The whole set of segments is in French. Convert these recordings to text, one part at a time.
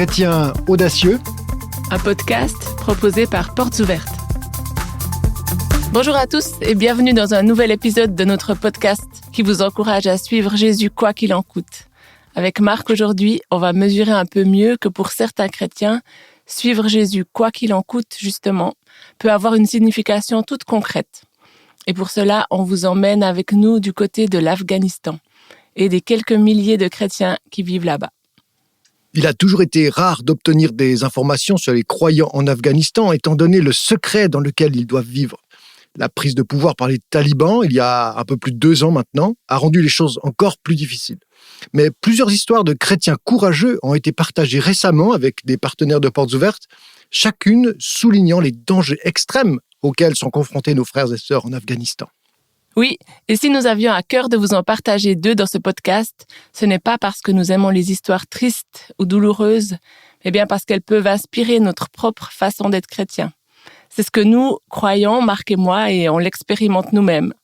Chrétiens audacieux, un podcast proposé par Portes Ouvertes. Bonjour à tous et bienvenue dans un nouvel épisode de notre podcast qui vous encourage à suivre Jésus quoi qu'il en coûte. Avec Marc aujourd'hui, on va mesurer un peu mieux que pour certains chrétiens, suivre Jésus quoi qu'il en coûte, justement, peut avoir une signification toute concrète. Et pour cela, on vous emmène avec nous du côté de l'Afghanistan et des quelques milliers de chrétiens qui vivent là-bas. il a toujours été rare d'obtenir des informations sur les croyants en Afghanistan, étant donné le secret dans lequel ils doivent vivre. La prise de pouvoir par les talibans, il y a un peu plus de 2 ans maintenant, a rendu les choses encore plus difficiles. Mais plusieurs histoires de chrétiens courageux ont été partagées récemment avec des partenaires de Portes Ouvertes, chacune soulignant les dangers extrêmes auxquels sont confrontés nos frères et sœurs en Afghanistan. Oui, et si nous avions à cœur de vous en partager 2 dans ce podcast, ce n'est pas parce que nous aimons les histoires tristes ou douloureuses, mais bien parce qu'elles peuvent inspirer notre propre façon d'être chrétien. C'est ce que nous croyons, Marc et moi, et on l'expérimente nous-mêmes.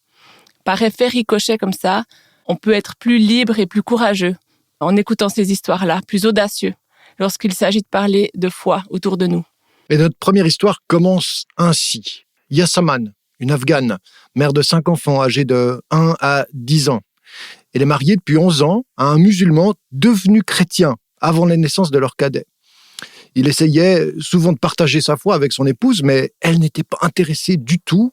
Par effet ricochet comme ça, on peut être plus libre et plus courageux en écoutant ces histoires-là, plus audacieux, lorsqu'il s'agit de parler de foi autour de nous. Et notre première histoire commence ainsi. Yasaman, une Afghane, mère de 5 enfants âgés de 1 à 10 ans. Elle est mariée depuis 11 ans à un musulman devenu chrétien avant la naissance de leur cadet. Il essayait souvent de partager sa foi avec son épouse, mais elle n'était pas intéressée du tout.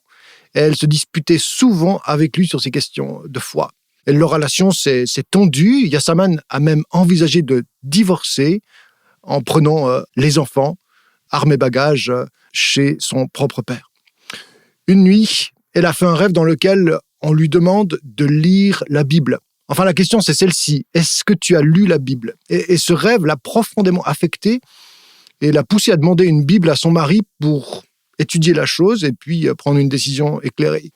Elle se disputait souvent avec lui sur ces questions de foi. Et leur relation s'est tendue. Yasaman a même envisagé de divorcer en prenant les enfants, armes et bagages, chez son propre père. Une nuit, elle a fait un rêve dans lequel on lui demande de lire la Bible. Enfin, la question, c'est celle-ci. Est-ce que tu as lu la Bible ? Et ce rêve l'a profondément affectée et l'a poussée à demander une Bible à son mari pour étudier la chose et puis prendre une décision éclairée.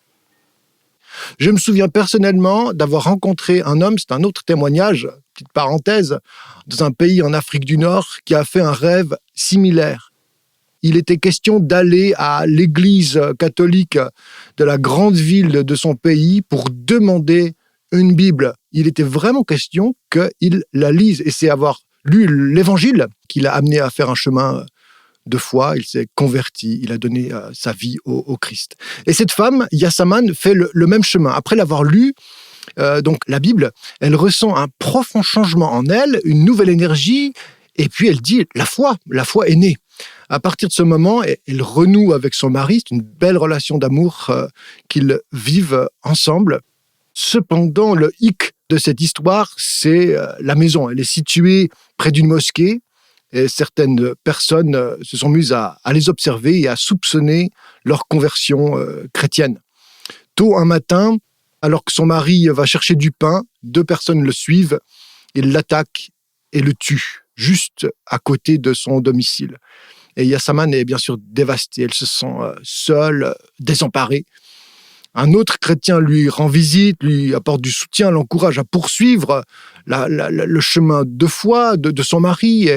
Je me souviens personnellement d'avoir rencontré un homme, c'est un autre témoignage, petite parenthèse, dans un pays en Afrique du Nord qui a fait un rêve similaire. Il était question d'aller à l'église catholique de la grande ville de son pays pour demander une Bible. Il était vraiment question qu'il la lise. Et c'est avoir lu l'évangile qui l'a amené à faire un chemin de foi. Il s'est converti, il a donné sa vie au Christ. Et cette femme, Yasaman, fait le même chemin. Après l'avoir lu, donc la Bible, elle ressent un profond changement en elle, une nouvelle énergie, et puis elle dit, la foi est née. À partir de ce moment, elle renoue avec son mari. C'est une belle relation d'amour qu'ils vivent ensemble. Cependant, le hic de cette histoire, c'est la maison. Elle est située près d'une mosquée et certaines personnes se sont mises à les observer et à soupçonner leur conversion chrétienne. Tôt un matin, alors que son mari va chercher du pain, 2 personnes le suivent, ils l'attaquent et le tuent, juste à côté de son domicile. Et Yasaman est bien sûr dévastée, elle se sent seule, désemparée. Un autre chrétien lui rend visite, lui apporte du soutien, l'encourage à poursuivre le chemin de foi de son mari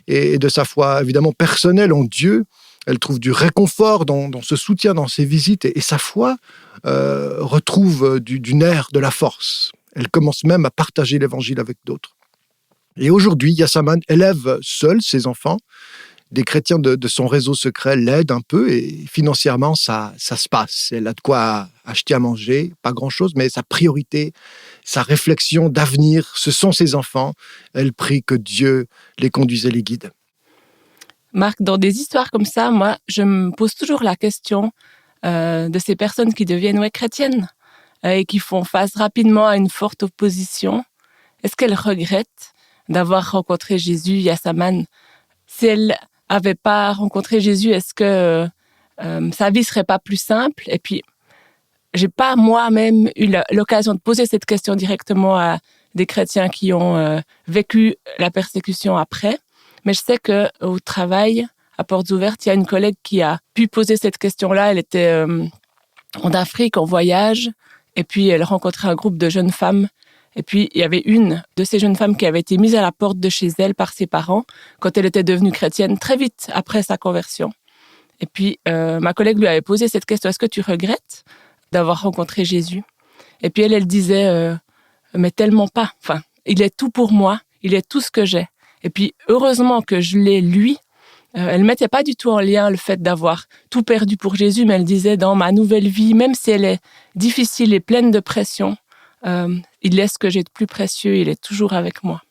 et de sa foi évidemment personnelle en Dieu. Elle trouve du réconfort dans ce soutien, dans ses visites, et sa foi retrouve du nerf, de la force. Elle commence même à partager l'évangile avec d'autres. Et aujourd'hui, Yasaman élève seule ses enfants. Des chrétiens de son réseau secret l'aident un peu et financièrement, ça se passe. Elle a de quoi acheter à manger, pas grand-chose, mais sa priorité, sa réflexion d'avenir, ce sont ses enfants. Elle prie que Dieu les conduise et les guide. Marc, dans des histoires comme ça, moi, je me pose toujours la question de ces personnes qui deviennent chrétiennes et qui font face rapidement à une forte opposition. Est-ce qu'elles regrettent d'avoir rencontré Jésus, Yasaman ? Si elle avait pas rencontré Jésus, est-ce que sa vie serait pas plus simple ? Et puis, j'ai pas moi-même eu l'occasion de poser cette question directement à des chrétiens qui ont vécu la persécution après. Mais je sais qu'au travail, à Portes Ouvertes, il y a une collègue qui a pu poser cette question-là. Elle était en Afrique, en voyage, et puis elle rencontrait un groupe de jeunes femmes. Et puis, il y avait une de ces jeunes femmes qui avait été mise à la porte de chez elle par ses parents quand elle était devenue chrétienne, très vite après sa conversion. Et puis, ma collègue lui avait posé cette question, est-ce que tu regrettes d'avoir rencontré Jésus ? Et puis, elle disait, mais tellement pas. Enfin, il est tout pour moi, il est tout ce que j'ai. Et puis, heureusement que je l'ai lu. Elle ne mettait pas du tout en lien le fait d'avoir tout perdu pour Jésus, mais elle disait, dans ma nouvelle vie, même si elle est difficile et pleine de pression, il est ce que j'ai de plus précieux, il est toujours avec moi.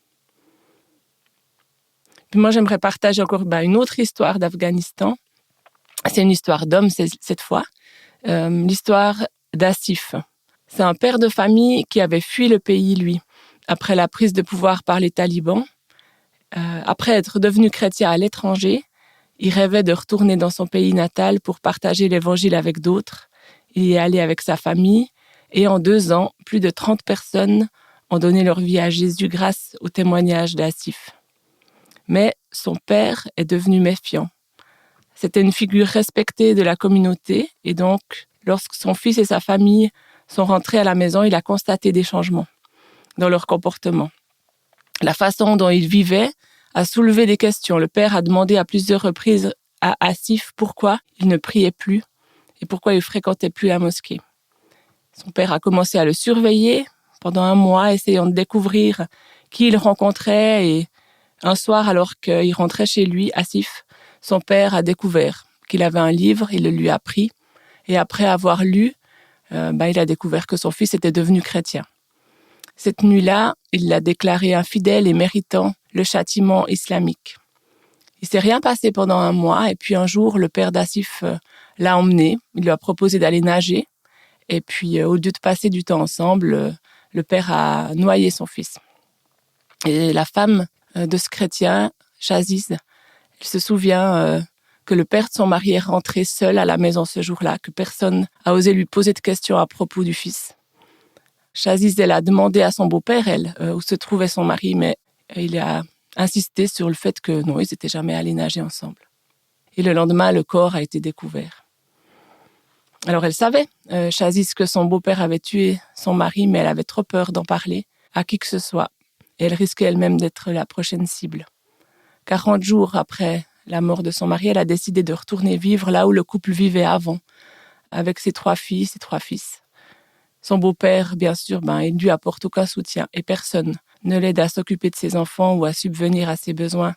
Puis moi, j'aimerais partager encore une autre histoire d'Afghanistan. C'est une histoire d'homme cette fois, l'histoire d'Asif. C'est un père de famille qui avait fui le pays, lui, après la prise de pouvoir par les talibans. Après être devenu chrétien à l'étranger, il rêvait de retourner dans son pays natal pour partager l'évangile avec d'autres. Il y est allé avec sa famille et en 2 ans, plus de 30 personnes ont donné leur vie à Jésus grâce au témoignage d'Asif. Mais son père est devenu méfiant. C'était une figure respectée de la communauté et donc, lorsque son fils et sa famille sont rentrés à la maison, il a constaté des changements dans leur comportement. La façon dont ils vivaient a soulevé des questions. Le père a demandé à plusieurs reprises à Asif pourquoi il ne priait plus et pourquoi il fréquentait plus la mosquée. Son père a commencé à le surveiller pendant 1 mois, essayant de découvrir qui il rencontrait. Et un soir, alors qu'il rentrait chez lui, Asif, son père a découvert qu'il avait un livre, il le lui a pris. Et après avoir lu, il a découvert que son fils était devenu chrétien. Cette nuit-là, il l'a déclaré infidèle et méritant le châtiment islamique. Il ne s'est rien passé pendant 1 mois et puis un jour, le père d'Asif l'a emmené. Il lui a proposé d'aller nager et puis au lieu de passer du temps ensemble, le père a noyé son fils. Et la femme de ce chrétien, Chaziz, elle se souvient que le père de son mari est rentré seul à la maison ce jour-là, que personne n'a osé lui poser de questions à propos du fils. Chaziz, elle a demandé à son beau-père, où se trouvait son mari, mais il a insisté sur le fait que non, ils n'étaient jamais allés nager ensemble. Et le lendemain, le corps a été découvert. Alors elle savait, Chaziz, que son beau-père avait tué son mari, mais elle avait trop peur d'en parler à qui que ce soit. Et elle risquait elle-même d'être la prochaine cible. 40 jours après la mort de son mari, elle a décidé de retourner vivre là où le couple vivait avant, avec ses 3 filles, ses 3 fils. Son beau-père, bien sûr, il ne lui apporte aucun soutien et personne ne l'aide à s'occuper de ses enfants ou à subvenir à ses besoins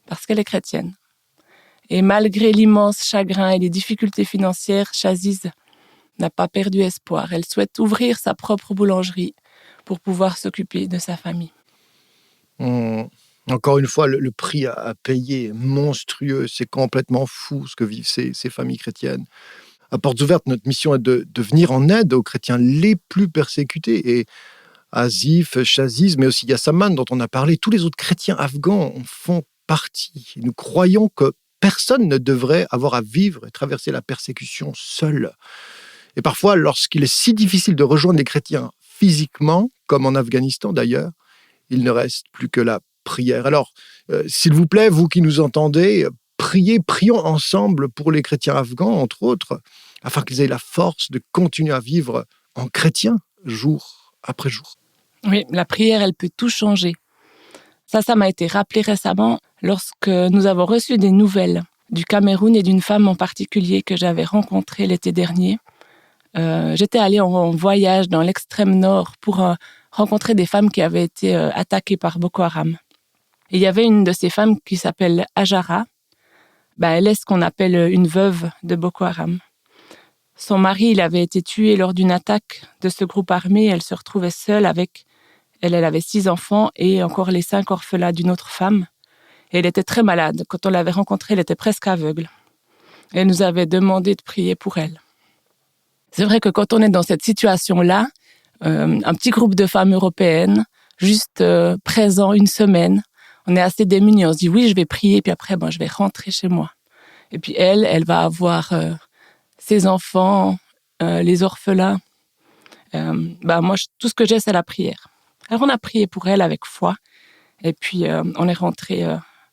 parce qu'elle est chrétienne. Et malgré l'immense chagrin et les difficultés financières, Chaziz n'a pas perdu espoir. Elle souhaite ouvrir sa propre boulangerie pour pouvoir s'occuper de sa famille. Encore une fois, le prix à payer est monstrueux. C'est complètement fou ce que vivent ces familles chrétiennes. À Portes Ouvertes, notre mission est de venir en aide aux chrétiens les plus persécutés. Et Asif, Chaziz, mais aussi Yassaman, dont on a parlé, tous les autres chrétiens afghans en font partie. Nous croyons que personne ne devrait avoir à vivre et traverser la persécution seul. Et parfois, lorsqu'il est si difficile de rejoindre les chrétiens physiquement, comme en Afghanistan d'ailleurs, il ne reste plus que la prière. Alors, s'il vous plaît, vous qui nous entendez, prions ensemble pour les chrétiens afghans, entre autres, afin qu'ils aient la force de continuer à vivre en chrétien, jour après jour. Oui, la prière, elle peut tout changer. Ça m'a été rappelé récemment lorsque nous avons reçu des nouvelles du Cameroun et d'une femme en particulier que j'avais rencontrée l'été dernier. J'étais allée en voyage dans l'extrême nord pour rencontrer des femmes qui avaient été attaquées par Boko Haram. Et il y avait une de ces femmes qui s'appelle Ajara. Elle est ce qu'on appelle une veuve de Boko Haram. Son mari, il avait été tué lors d'une attaque de ce groupe armé. Elle se retrouvait seule avec... Elle avait 6 enfants et encore les 5 orphelins d'une autre femme. Et elle était très malade. Quand on l'avait rencontrée, elle était presque aveugle. Et elle nous avait demandé de prier pour elle. C'est vrai que quand on est dans cette situation-là, un petit groupe de femmes européennes, juste présent 1 semaine, on est assez démunis. On se dit oui, je vais prier, puis après, je vais rentrer chez moi. Et puis elle va avoir ses enfants, les orphelins. Moi, tout ce que j'ai, c'est la prière. Alors, on a prié pour elle avec foi. Et puis, on est rentré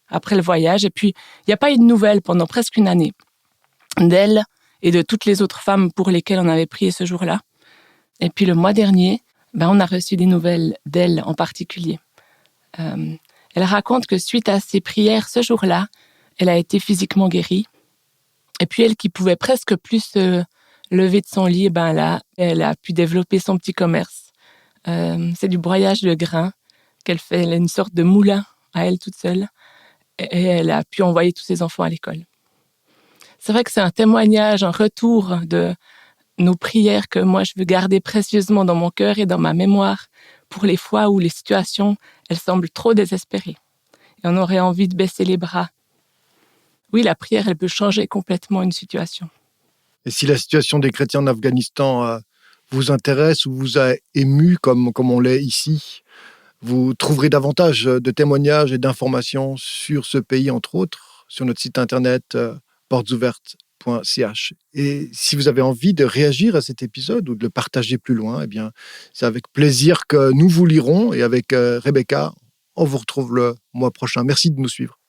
après le voyage. Et puis, il n'y a pas eu de nouvelles pendant presque 1 année d'elle et de toutes les autres femmes pour lesquelles on avait prié ce jour-là. Et puis, le mois dernier, on a reçu des nouvelles d'elle en particulier. Elle raconte que suite à ses prières ce jour-là, elle a été physiquement guérie. Et puis, elle qui pouvait presque plus se lever de son lit, là, elle a pu développer son petit commerce. C'est du broyage de grains qu'elle fait. Elle a une sorte de moulin à elle toute seule et elle a pu envoyer tous ses enfants à l'école. C'est vrai que c'est un témoignage, un retour de nos prières que moi je veux garder précieusement dans mon cœur et dans ma mémoire pour les fois où les situations, elles semblent trop désespérées. Et on aurait envie de baisser les bras. Oui, la prière, elle peut changer complètement une situation. Et si la situation des chrétiens en Afghanistan vous intéresse ou vous a ému comme on l'est ici, vous trouverez davantage de témoignages et d'informations sur ce pays, entre autres, sur notre site internet portesouvertes.ch. Et si vous avez envie de réagir à cet épisode ou de le partager plus loin, eh bien, c'est avec plaisir que nous vous lirons. Et avec Rebecca, on vous retrouve le mois prochain. Merci de nous suivre.